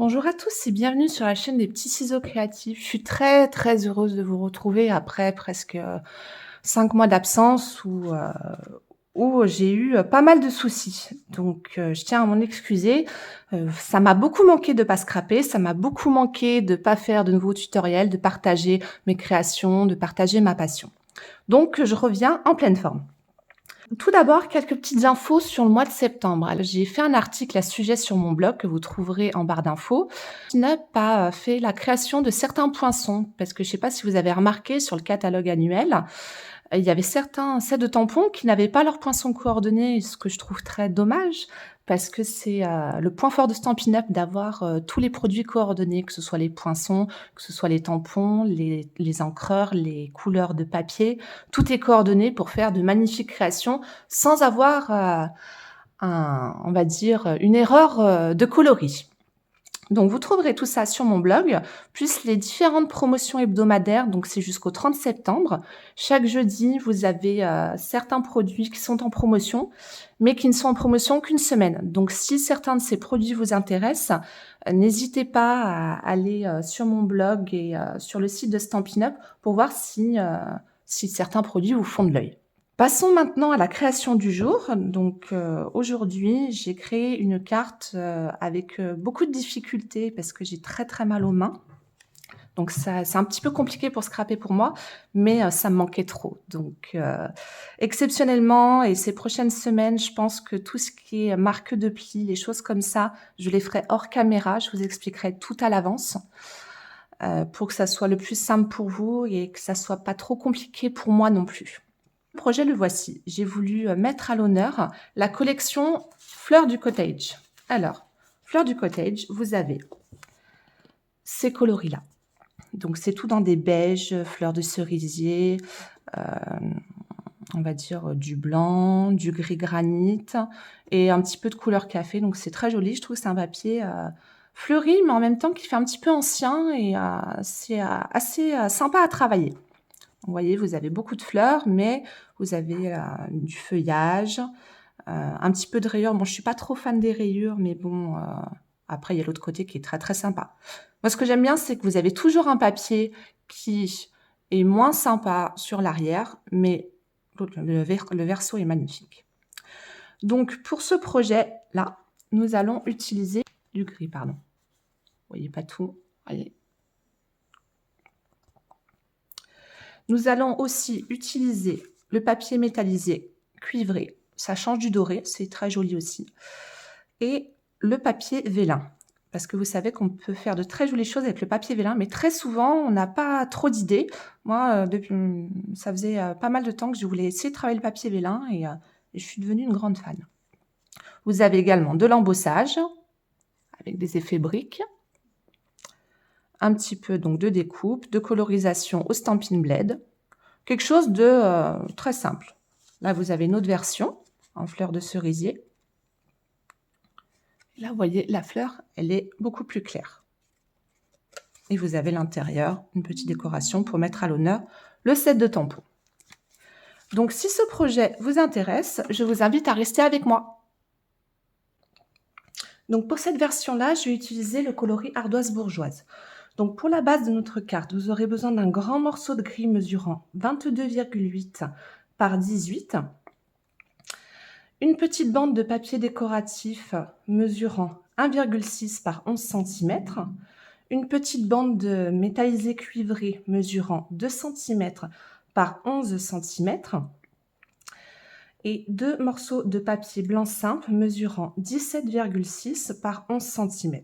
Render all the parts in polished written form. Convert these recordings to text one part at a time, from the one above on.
Bonjour à tous et bienvenue sur la chaîne des petits ciseaux créatifs. Je suis très, très heureuse de vous retrouver après presque, 5 mois d'absence où j'ai eu, pas mal de soucis. Donc, je tiens à m'en excuser. Ça m'a beaucoup manqué de pas scraper, ça m'a beaucoup manqué de pas faire de nouveaux tutoriels, de partager mes créations, de partager ma passion. Donc, je reviens en pleine forme. Tout d'abord, quelques petites infos sur le mois de septembre. Alors, j'ai fait un article à ce sujet sur mon blog que vous trouverez en barre d'infos. Snap a fait la création de certains poinçons parce que je ne sais pas si vous avez remarqué sur le catalogue annuel, il y avait certains sets de tampons qui n'avaient pas leurs poinçons coordonnés, ce que je trouve très dommage parce que c'est, le point fort de Stampin' Up d'avoir, tous les produits coordonnés, que ce soit les poinçons, que ce soit les tampons, les encreurs, les couleurs de papier. Tout est coordonné pour faire de magnifiques créations sans avoir, on va dire, une erreur, de coloris. Donc vous trouverez tout ça sur mon blog, plus les différentes promotions hebdomadaires, donc c'est jusqu'au 30 septembre. Chaque jeudi, vous avez, certains produits qui sont en promotion, mais qui ne sont en promotion qu'une semaine. Donc si certains de ces produits vous intéressent, n'hésitez pas à aller, sur mon blog et sur le site de Stampin' Up pour voir si certains produits vous font de l'œil. Passons maintenant à la création du jour. Donc, aujourd'hui, j'ai créé une carte, avec, beaucoup de difficultés parce que j'ai très, très mal aux mains. Donc ça c'est un petit peu compliqué pour scraper pour moi, mais, ça me manquait trop. Donc, exceptionnellement et ces prochaines semaines, je pense que tout ce qui est marque de pli, les choses comme ça, je les ferai hors caméra. Je vous expliquerai tout à l'avance, pour que ça soit le plus simple pour vous et que ça soit pas trop compliqué pour moi non plus. Le projet, le voici. J'ai voulu mettre à l'honneur la collection Fleurs du Cottage. Alors, Fleurs du Cottage, vous avez ces coloris-là. Donc, c'est tout dans des beiges, fleurs de cerisier, on va dire du blanc, du gris granit et un petit peu de couleur café. Donc, c'est très joli. Je trouve que c'est un papier fleuri, mais en même temps qui fait un petit peu ancien et c'est assez sympa à travailler. Vous voyez, vous avez beaucoup de fleurs, mais vous avez du feuillage, un petit peu de rayures. Bon, je suis pas trop fan des rayures, mais bon, après, il y a l'autre côté qui est très, très sympa. Moi, ce que j'aime bien, c'est que vous avez toujours un papier qui est moins sympa sur l'arrière, mais le verso est magnifique. Donc, pour ce projet-là, nous allons utiliser du gris, pardon. Vous voyez pas tout, voyez. Nous allons aussi utiliser le papier métallisé cuivré. Ça change du doré, c'est très joli aussi. Et le papier vélin. Parce que vous savez qu'on peut faire de très jolies choses avec le papier vélin, mais très souvent, on n'a pas trop d'idées. Moi, ça faisait pas mal de temps que je voulais essayer de travailler le papier vélin et je suis devenue une grande fan. Vous avez également de l'embossage avec des effets briques. Un petit peu donc de découpe, de colorisation au Stampin' Blade. Quelque chose de très simple. Là, vous avez une autre version en fleur de cerisier. Là, vous voyez, la fleur, elle est beaucoup plus claire. Et vous avez l'intérieur, une petite décoration pour mettre à l'honneur le set de tampons. Donc, si ce projet vous intéresse, je vous invite à rester avec moi. Donc, pour cette version-là, je vais utiliser le coloris ardoise bourgeoise. Donc, pour la base de notre carte, vous aurez besoin d'un grand morceau de gris mesurant 22,8 par 18. Une petite bande de papier décoratif mesurant 1,6 par 11 cm. Une petite bande de métallisé cuivré mesurant 2 cm par 11 cm. Et 2 morceaux de papier blanc simple mesurant 17,6 par 11 cm.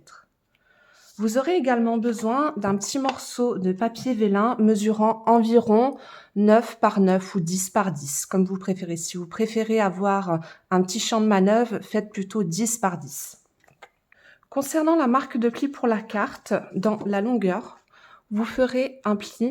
Vous aurez également besoin d'un petit morceau de papier vélin mesurant environ 9 par 9 ou 10 par 10, comme vous préférez. Si vous préférez avoir un petit champ de manœuvre, faites plutôt 10 par 10. Concernant la marque de pli pour la carte, dans la longueur, vous ferez un pli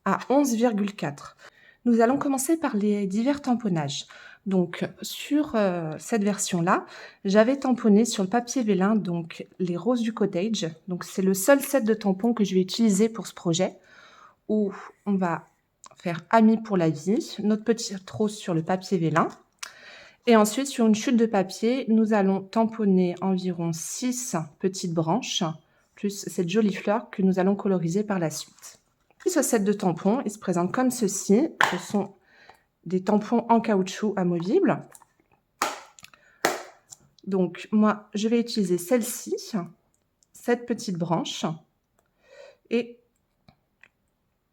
à 11,4. Nous allons commencer par les divers tamponnages. Donc, sur cette version-là, j'avais tamponné sur le papier vélin donc les roses du cottage. Donc, c'est le seul set de tampons que je vais utiliser pour ce projet, où on va faire Amis pour la vie, notre petite rose sur le papier vélin. Et ensuite, sur une chute de papier, nous allons tamponner environ 6 petites branches plus cette jolie fleur que nous allons coloriser par la suite. Puis ce set de tampons, il se présente comme ceci. Ce sont des tampons en caoutchouc amovibles. Donc moi, je vais utiliser celle-ci, cette petite branche et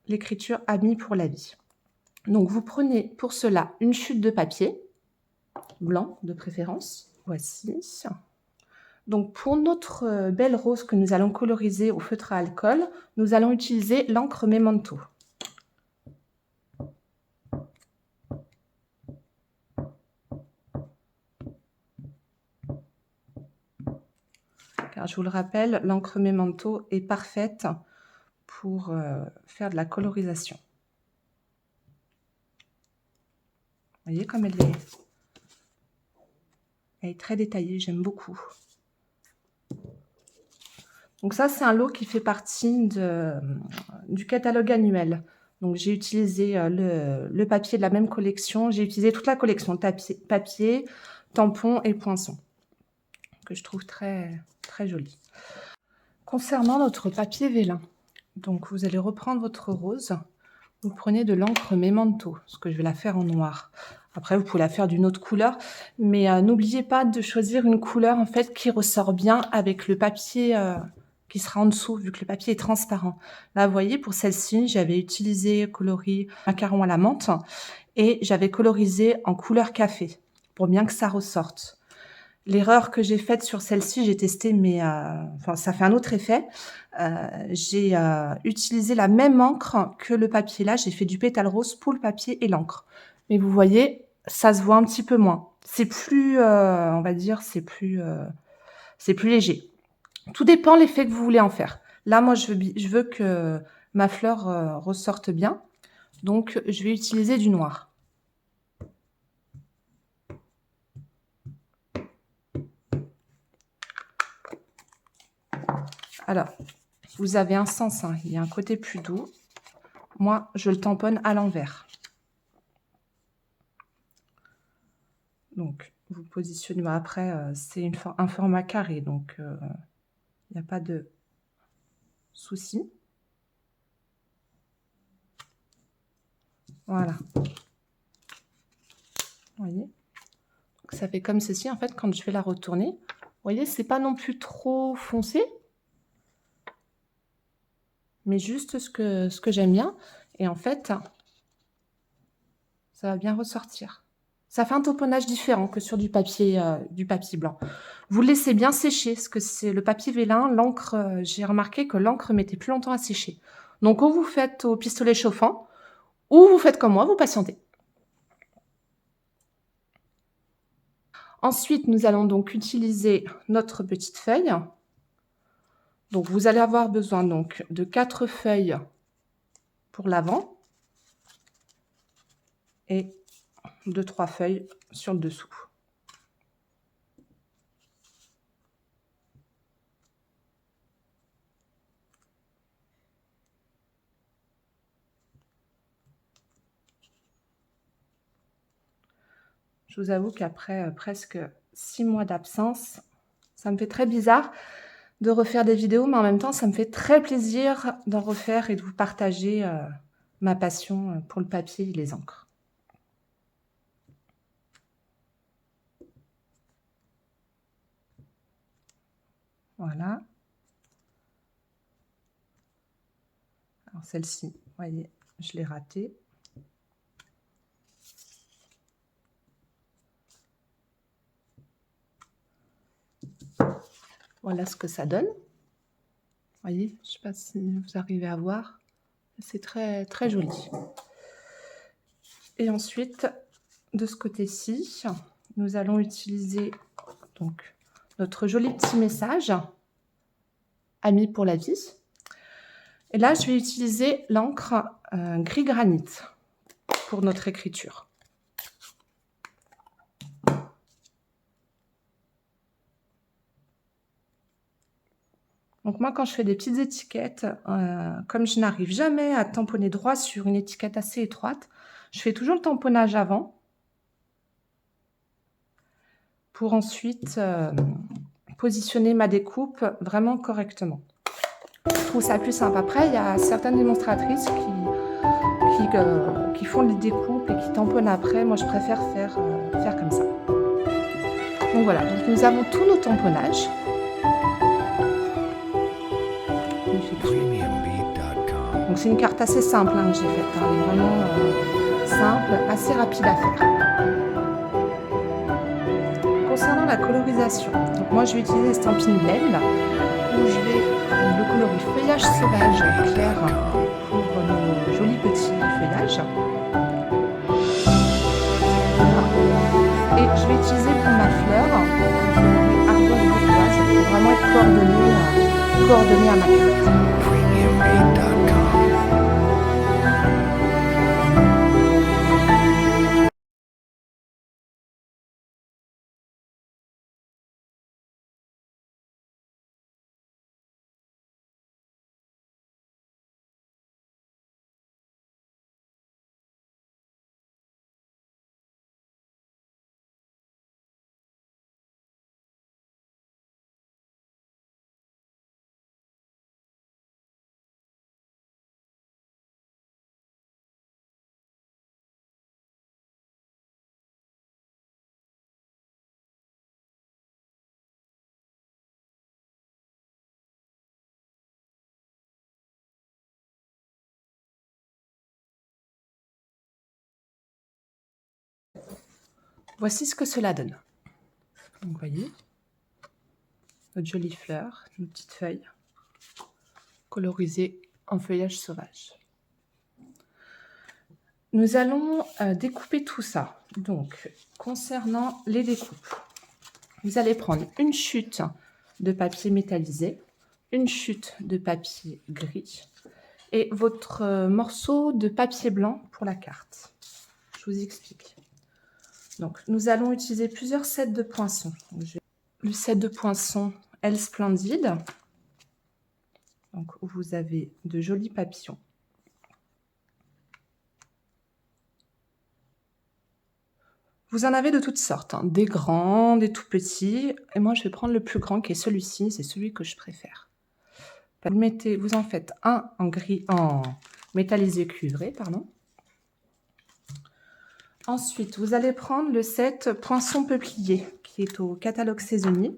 l'écriture Amis pour la vie. Donc vous prenez pour cela une chute de papier, blanc de préférence. Voici. Donc pour notre belle rose que nous allons coloriser au feutre à alcool, nous allons utiliser l'encre Memento. Car je vous le rappelle, l'encre Memento est parfaite pour faire de la colorisation. Vous voyez comme elle est très détaillée, j'aime beaucoup. Donc ça, c'est un lot qui fait partie du catalogue annuel. Donc j'ai utilisé le papier de la même collection. J'ai utilisé toute la collection, papier, tampons et poinçons, que je trouve très, très joli. Concernant notre papier vélin, donc vous allez reprendre votre rose. Vous prenez de l'encre Memento, parce que je vais la faire en noir. Après, vous pouvez la faire d'une autre couleur, mais n'oubliez pas de choisir une couleur en fait qui ressort bien avec le papier qui sera en dessous, vu que le papier est transparent. Là, vous voyez, pour celle-ci, j'avais utilisé coloris macaron à la menthe et j'avais colorisé en couleur café pour bien que ça ressorte. L'erreur que j'ai faite sur celle-ci, j'ai testé, mais enfin, ça fait un autre effet. J'ai utilisé la même encre que le papier. Là, j'ai fait du pétale rose pour le papier et l'encre. Mais vous voyez, ça se voit un petit peu moins. C'est plus, on va dire, c'est plus léger. Tout dépend l'effet que vous voulez en faire. Là, moi, je veux que ma fleur ressorte bien. Donc, je vais utiliser du noir. Alors, vous avez un sens, hein, il y a un côté plus doux. Moi, je le tamponne à l'envers. Donc, vous positionnez. Après, c'est un format carré, donc il n'y a pas de souci. Voilà. Vous voyez? Donc, ça fait comme ceci, en fait, quand je vais la retourner. Vous voyez, c'est pas non plus trop foncé, mais juste ce que j'aime bien. Et en fait, ça va bien ressortir. Ça fait un tamponnage différent que sur du papier blanc. Vous le laissez bien sécher, parce que c'est le papier vélin, l'encre, j'ai remarqué que l'encre mettait plus longtemps à sécher. Donc, ou vous faites au pistolet chauffant, ou vous faites comme moi, vous patientez. Ensuite, nous allons donc utiliser notre petite feuille. Donc, vous allez avoir besoin donc de 4 feuilles pour l'avant et de 3 feuilles sur le dessous. Je vous avoue qu'après presque 6 mois d'absence, ça me fait très bizarre de refaire des vidéos, mais en même temps, ça me fait très plaisir d'en refaire et de vous partager ma passion pour le papier et les encres. Voilà. Alors celle-ci, vous voyez, je l'ai ratée. Voilà ce que ça donne. Vous voyez, je ne sais pas si vous arrivez à voir. C'est très, très joli. Et ensuite, de ce côté-ci, nous allons utiliser donc notre joli petit message « Amis pour la vie ». Et là, je vais utiliser l'encre gris granit pour notre écriture. Donc moi, quand je fais des petites étiquettes, comme je n'arrive jamais à tamponner droit sur une étiquette assez étroite, je fais toujours le tamponnage avant pour ensuite positionner ma découpe vraiment correctement. Je trouve ça plus simple. Après, il y a certaines démonstratrices qui font les découpes et qui tamponnent après. Moi, je préfère faire comme ça. Donc voilà, donc nous avons tous nos tamponnages. Donc c'est une carte assez simple que j'ai faite. Elle est vraiment simple, assez rapide à faire. Concernant la colorisation, donc moi je vais utiliser Stampin' Blend où je vais le coloris feuillage sauvage clair pour nos jolis petits feuillages. Et je vais utiliser pour ma fleur le coloris ardoise bourgeoise pour vraiment être coordonné à ma carte. Voici ce que cela donne. Donc, vous voyez, notre jolie fleur, nos petites feuilles colorisées en feuillage sauvage. Nous allons découper tout ça. Donc, concernant les découpes, vous allez prendre une chute de papier métallisé, une chute de papier gris et votre morceau de papier blanc pour la carte. Je vous explique. Donc, nous allons utiliser plusieurs sets de poinçons. Le set de poinçons Elle Splendide, donc, où vous avez de jolis papillons. Vous en avez de toutes sortes, hein, des grands, des tout petits. Et moi, je vais prendre le plus grand qui est celui-ci, c'est celui que je préfère. Vous en faites un en métallisé cuivré, pardon. Ensuite, vous allez prendre le set Poinçon Peuplier, qui est au catalogue saisonnier,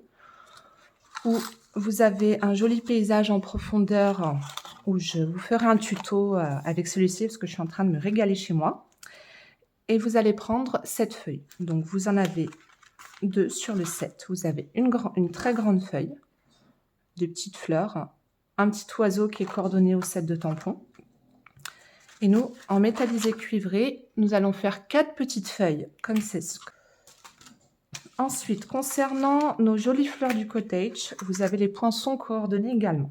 où vous avez un joli paysage en profondeur, où je vous ferai un tuto avec celui-ci, parce que je suis en train de me régaler chez moi. Et vous allez prendre cette feuille. Donc, vous en avez 2 sur le set. Vous avez une très grande feuille, de petites fleurs, un petit oiseau qui est coordonné au set de tampons. Et nous, en métallisé cuivré, nous allons faire 4 petites feuilles, comme ceci. Ensuite, concernant nos jolies fleurs du cottage, vous avez les poinçons coordonnés également.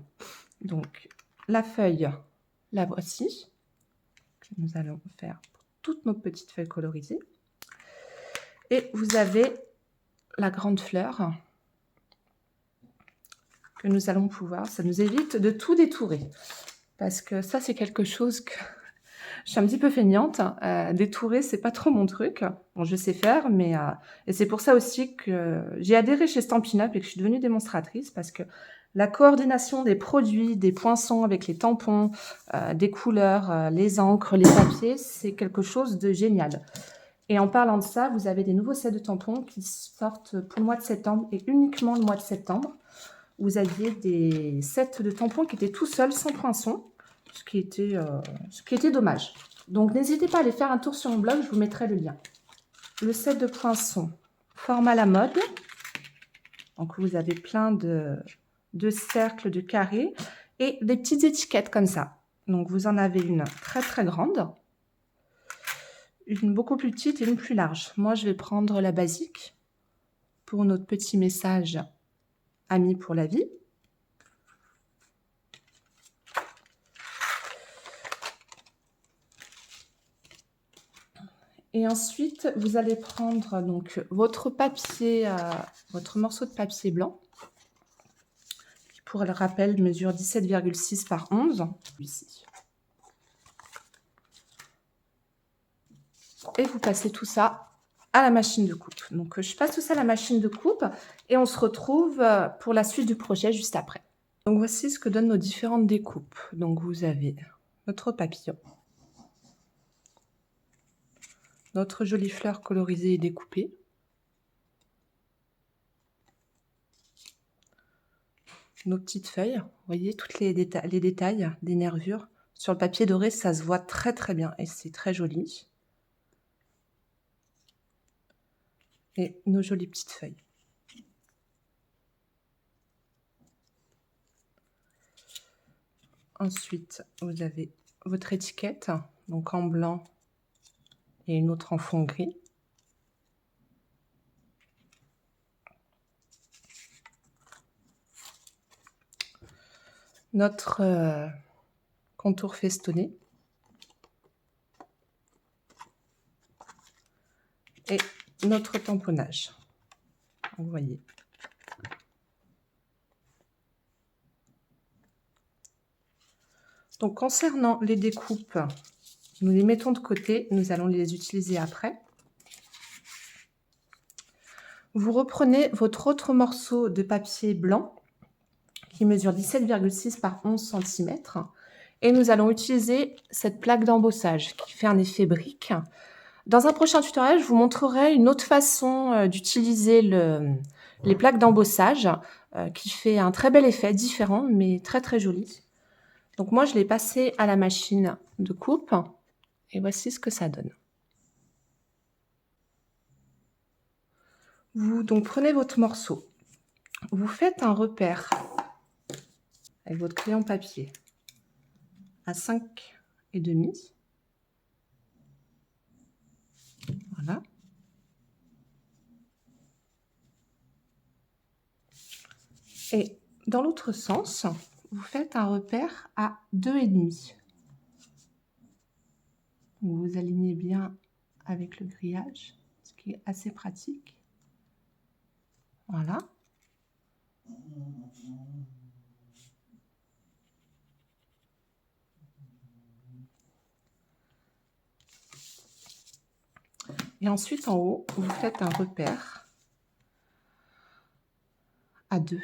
Donc, la feuille, la voici, que nous allons faire pour toutes nos petites feuilles colorisées. Et vous avez la grande fleur que nous allons pouvoir, ça nous évite de tout détourer. Parce que ça, c'est quelque chose que je suis un petit peu feignante. Détourer, c'est pas trop mon truc. Bon, je sais faire, mais et c'est pour ça aussi que j'ai adhéré chez Stampin' Up et que je suis devenue démonstratrice, parce que la coordination des produits, des poinçons avec les tampons, des couleurs, les encres, les papiers, c'est quelque chose de génial. Et en parlant de ça, vous avez des nouveaux sets de tampons qui sortent pour le mois de septembre et uniquement le mois de septembre. Vous aviez des sets de tampons qui étaient tout seuls, sans poinçons, ce qui était dommage. Donc, n'hésitez pas à aller faire un tour sur mon blog, je vous mettrai le lien. Le set de poinçons, forme à la mode. Donc, vous avez plein de cercles, de carrés et des petites étiquettes comme ça. Donc, vous en avez une très, très grande, une beaucoup plus petite et une plus large. Moi, je vais prendre la basique pour notre petit message Amis pour la vie. Et ensuite, vous allez prendre donc votre papier, votre morceau de papier blanc, qui pour le rappel mesure 17,6 par 11, ici. Et vous passez tout ça à la machine de coupe. Donc, je passe tout ça à la machine de coupe et on se retrouve pour la suite du projet juste après. Donc voici ce que donnent nos différentes découpes. Donc vous avez notre papillon, notre jolie fleur colorisée et découpée, nos petites feuilles, vous voyez toutes les détails des nervures. Sur le papier doré, ça se voit très très bien et c'est très joli. Et nos jolies petites feuilles. Ensuite, vous avez votre étiquette, donc en blanc et une autre en fond gris. Notre contour festonné. Et notre tamponnage. Vous voyez. Donc, concernant les découpes, nous les mettons de côté. Nous allons les utiliser après. Vous reprenez votre autre morceau de papier blanc qui mesure 17,6 par 11 cm. Et nous allons utiliser cette plaque d'embossage qui fait un effet brique. Dans un prochain tutoriel, je vous montrerai une autre façon d'utiliser les plaques d'embossage qui fait un très bel effet, différent, mais très très joli. Donc moi, je l'ai passé à la machine de coupe et voici ce que ça donne. Vous donc prenez votre morceau, vous faites un repère avec votre crayon papier à 5,5. Voilà. Et dans l'autre sens, vous faites un repère à 2,5. Vous alignez bien avec le grillage, ce qui est assez pratique. Voilà. Et ensuite, en haut, vous faites un repère à 2.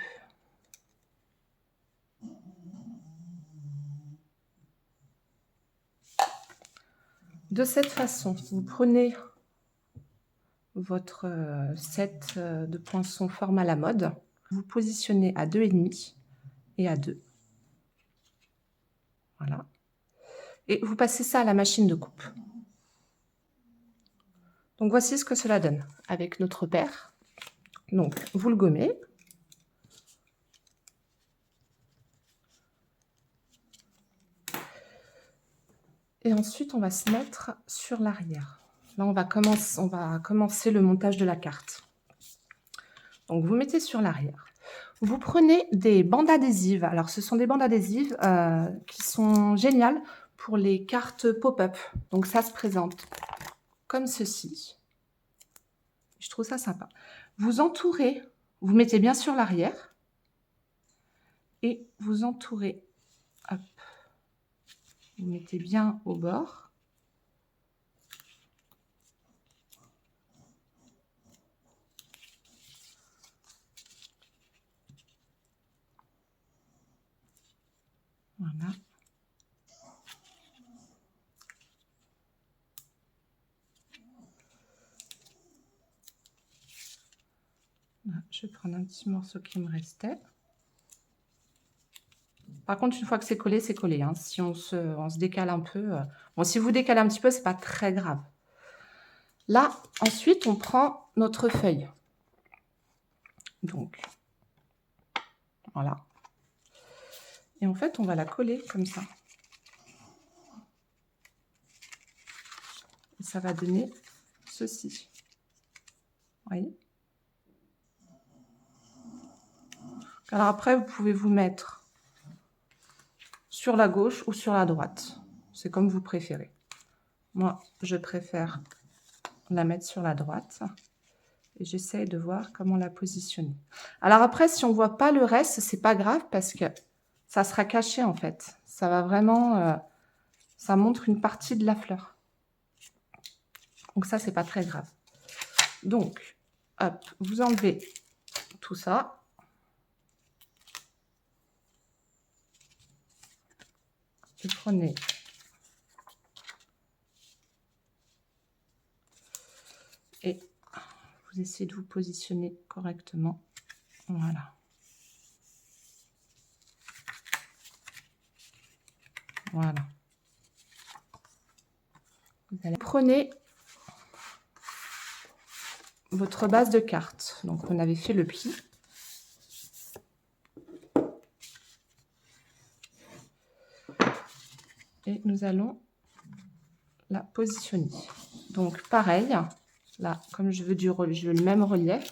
De cette façon, vous prenez votre set de poinçons forme à la mode, vous positionnez à 2,5 et à 2. Voilà. Et vous passez ça à la machine de coupe. Donc voici ce que cela donne avec notre repère. Donc vous le gommez. Et ensuite on va se mettre sur l'arrière. Là on va commencer le montage de la carte. Donc vous mettez sur l'arrière. Vous prenez des bandes adhésives. Alors ce sont des bandes adhésives qui sont géniales pour les cartes pop-up. Donc ça se présente comme ceci. Je trouve ça sympa. Vous entourez, vous mettez bien sur l'arrière et vous entourez. Hop. Vous mettez bien au bord. Voilà. Je vais prendre un petit morceau qui me restait. Par contre, une fois que c'est collé, c'est collé. Hein. Si on se décale un peu... Bon, si vous décalez un petit peu, c'est pas très grave. Là, ensuite, on prend notre feuille. Donc, voilà. Et en fait, on va la coller comme ça. Et ça va donner ceci. Vous voyez? Alors après, vous pouvez vous mettre sur la gauche ou sur la droite. C'est comme vous préférez. Moi, je préfère la mettre sur la droite. Et j'essaye de voir comment la positionner. Alors après, si on ne voit pas le reste, c'est pas grave parce que ça sera caché en fait. Ça va vraiment... ça montre une partie de la fleur. Donc ça, c'est pas très grave. Donc, hop, vous enlevez tout ça. vous prenez et vous essayez de vous positionner correctement. Voilà. Voilà. Prenez votre base de cartes. Donc, on avait fait le pli. Et nous allons la positionner. Donc, pareil, là, comme je veux le même relief,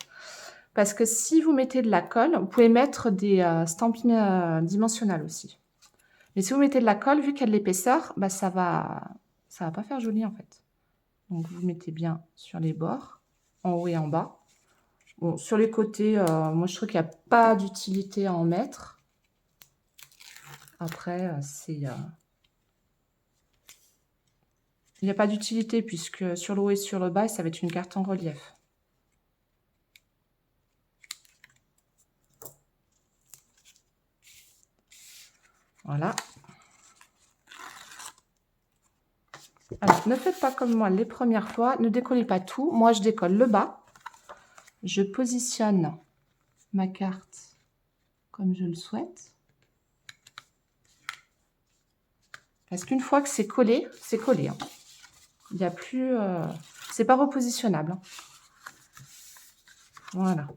parce que si vous mettez de la colle, vous pouvez mettre des stampines dimensionnelles aussi. Mais si vous mettez de la colle, vu qu'il y a de l'épaisseur, bah, ça va pas faire joli en fait. Donc, vous mettez bien sur les bords, en haut et en bas. Bon, sur les côtés, moi, je trouve qu'il n'y a pas d'utilité à en mettre. Après, il n'y a pas d'utilité puisque sur le haut et sur le bas, ça va être une carte en relief. Voilà. Alors, ne faites pas comme moi les premières fois. Ne décollez pas tout. Moi, je décolle le bas. Je positionne ma carte comme je le souhaite. Parce qu'une fois que c'est collé, c'est collé. Hein. Il n'y a plus... c'est pas repositionnable. Hein. Voilà.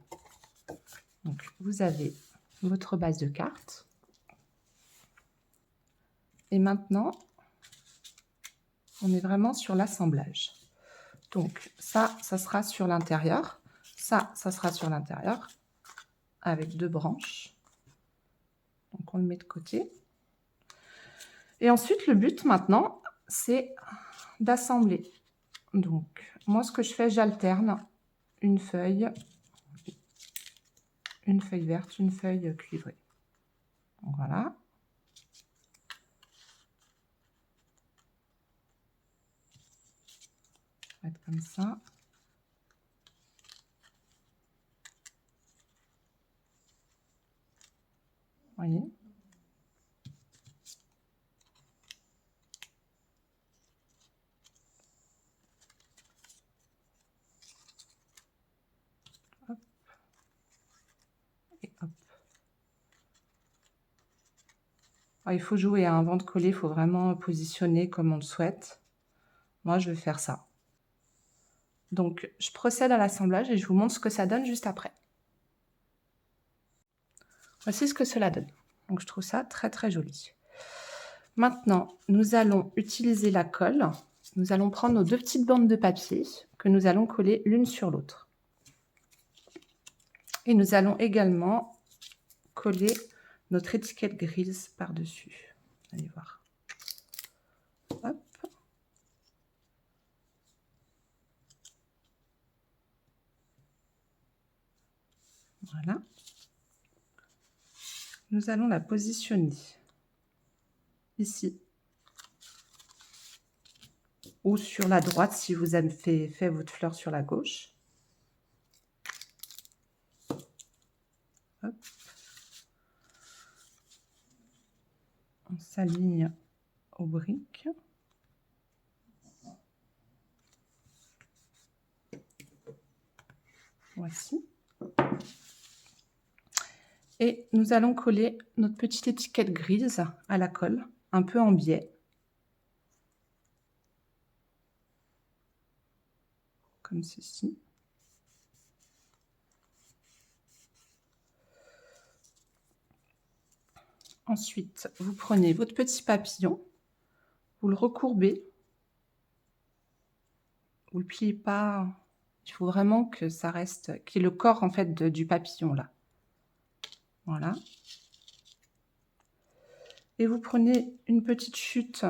Donc, vous avez votre base de cartes. Et maintenant, on est vraiment sur l'assemblage. Donc, ça sera sur l'intérieur. Ça sera sur l'intérieur avec 2 branches. Donc, on le met de côté. Et ensuite, le but maintenant, c'est d'assembler. Donc, moi, ce que je fais, j'alterne une feuille verte, une feuille cuivrée. Donc, voilà. On va mettre comme ça. Voyez. Hop. Et hop. Alors, il faut jouer hein, avant de coller, il faut vraiment positionner comme on le souhaite. Moi, je vais faire ça. Donc, je procède à l'assemblage et je vous montre ce que ça donne juste après. Voici ce que cela donne. Donc, je trouve ça très, très joli. Maintenant, nous allons utiliser la colle. Nous allons prendre nos 2 petites bandes de papier que nous allons coller l'une sur l'autre. Et nous allons également coller notre étiquette grise par-dessus. Allez voir. Hop. Voilà. Nous allons la positionner ici. Ou sur la droite si vous avez fait votre fleur sur la gauche. Hop. On s'aligne aux briques. Voici. Et nous allons coller notre petite étiquette grise à la colle, un peu en biais. Comme ceci. Ensuite, vous prenez votre petit papillon, vous le recourbez, vous ne le pliez pas, il faut vraiment que ça reste, qu'il y ait le corps en fait du papillon là. Voilà. Et vous prenez une petite chute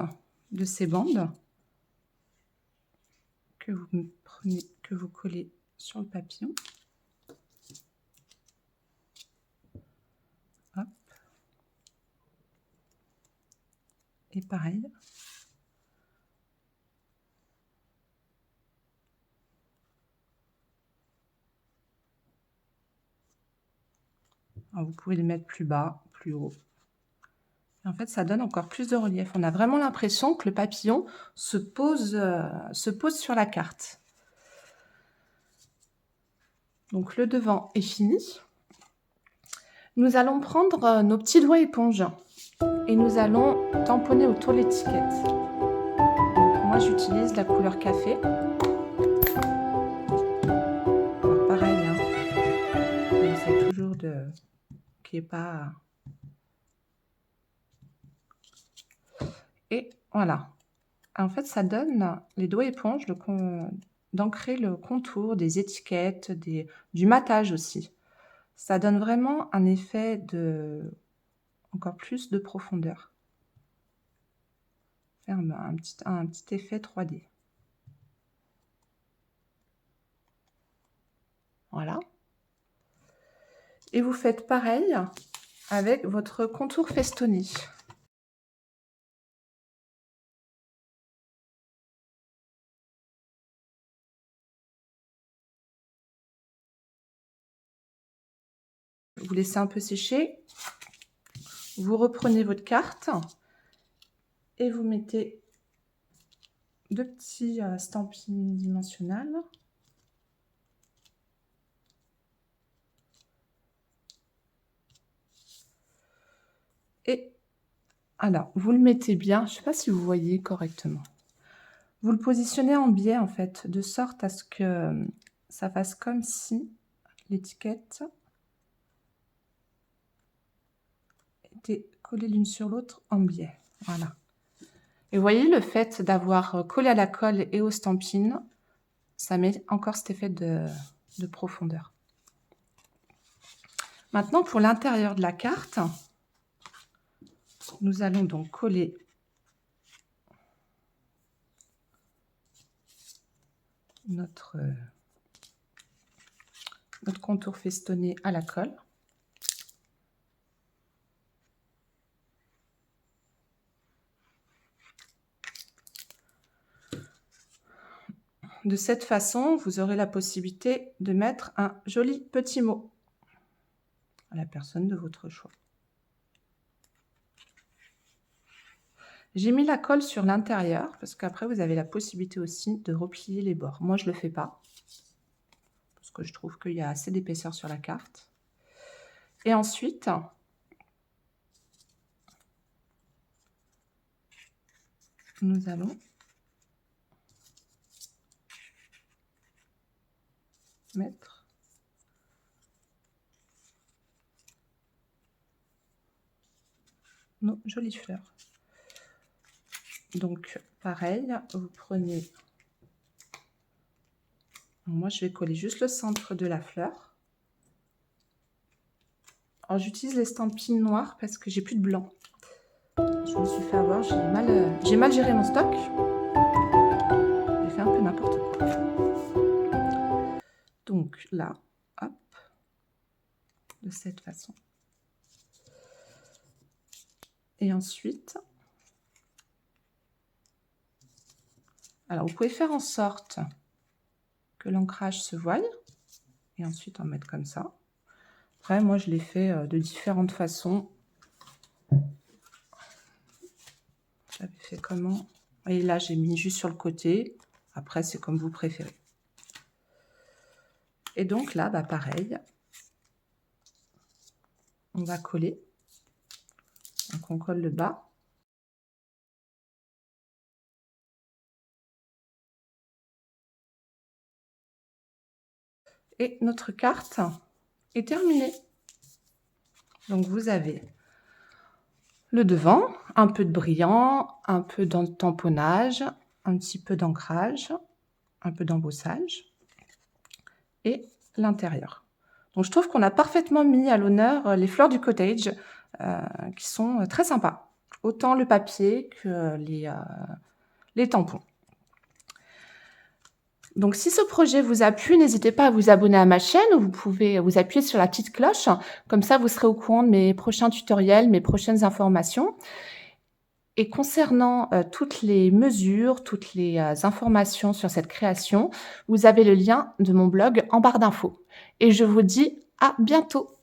de ces bandes que vous collez sur le papillon. Hop. Et pareil. Alors, vous pouvez les mettre plus bas, plus haut. En fait, ça donne encore plus de relief. On a vraiment l'impression que le papillon se pose sur la carte. Donc le devant est fini. Nous allons prendre nos petits doigts éponges et nous allons tamponner autour de l'étiquette. Moi, j'utilise la couleur café. Alors pareil, hein, on essaie toujours qu'il n'y ait pas... Et voilà. En fait, ça donne les doigts éponges d'ancrer le contour des étiquettes, du matage aussi. Ça donne vraiment un effet encore plus de profondeur. Faire un petit effet 3D. Voilà. Et vous faites pareil avec votre contour festonné. Vous laissez un peu sécher. Vous reprenez votre carte et vous mettez 2 petits stampings dimensionnels. Et alors, vous le mettez bien, je ne sais pas si vous voyez correctement. Vous le positionnez en biais en fait, de sorte à ce que ça fasse comme si l'étiquette était collée l'une sur l'autre en biais. Voilà. Et vous voyez, le fait d'avoir collé à la colle et au stampin, ça met encore cet effet de profondeur. Maintenant, pour l'intérieur de la carte, nous allons donc coller notre contour festonné à la colle. De cette façon, vous aurez la possibilité de mettre un joli petit mot à la personne de votre choix. J'ai mis la colle sur l'intérieur parce qu'après, vous avez la possibilité aussi de replier les bords. Moi, je ne le fais pas parce que je trouve qu'il y a assez d'épaisseur sur la carte. Et ensuite, nous allons mettre nos jolies fleurs. Donc, pareil, vous prenez... Moi, je vais coller juste le centre de la fleur. Alors, j'utilise les stampines noires parce que j'ai plus de blanc. Je me suis fait avoir, j'ai mal géré mon stock. J'ai fait un peu n'importe quoi. Donc là, hop, de cette façon. Et ensuite, alors vous pouvez faire en sorte que l'ancrage se voie et ensuite en mettre comme ça. Après, moi, je l'ai fait de différentes façons. J'avais fait comment? Et là, j'ai mis juste sur le côté. Après, c'est comme vous préférez. Et donc là, bah, pareil. On va coller. Donc, on colle le bas. Et notre carte est terminée. Donc, vous avez le devant, un peu de brillant, un peu de tamponnage, un petit peu d'ancrage, un peu d'embossage et l'intérieur. Donc, je trouve qu'on a parfaitement mis à l'honneur les fleurs du cottage qui sont très sympas. Autant le papier que les tampons. Donc, si ce projet vous a plu, n'hésitez pas à vous abonner à ma chaîne ou vous pouvez vous appuyer sur la petite cloche. Comme ça, vous serez au courant de mes prochains tutoriels, mes prochaines informations. Et concernant toutes les mesures, toutes les informations sur cette création, vous avez le lien de mon blog en barre d'infos. Et je vous dis à bientôt.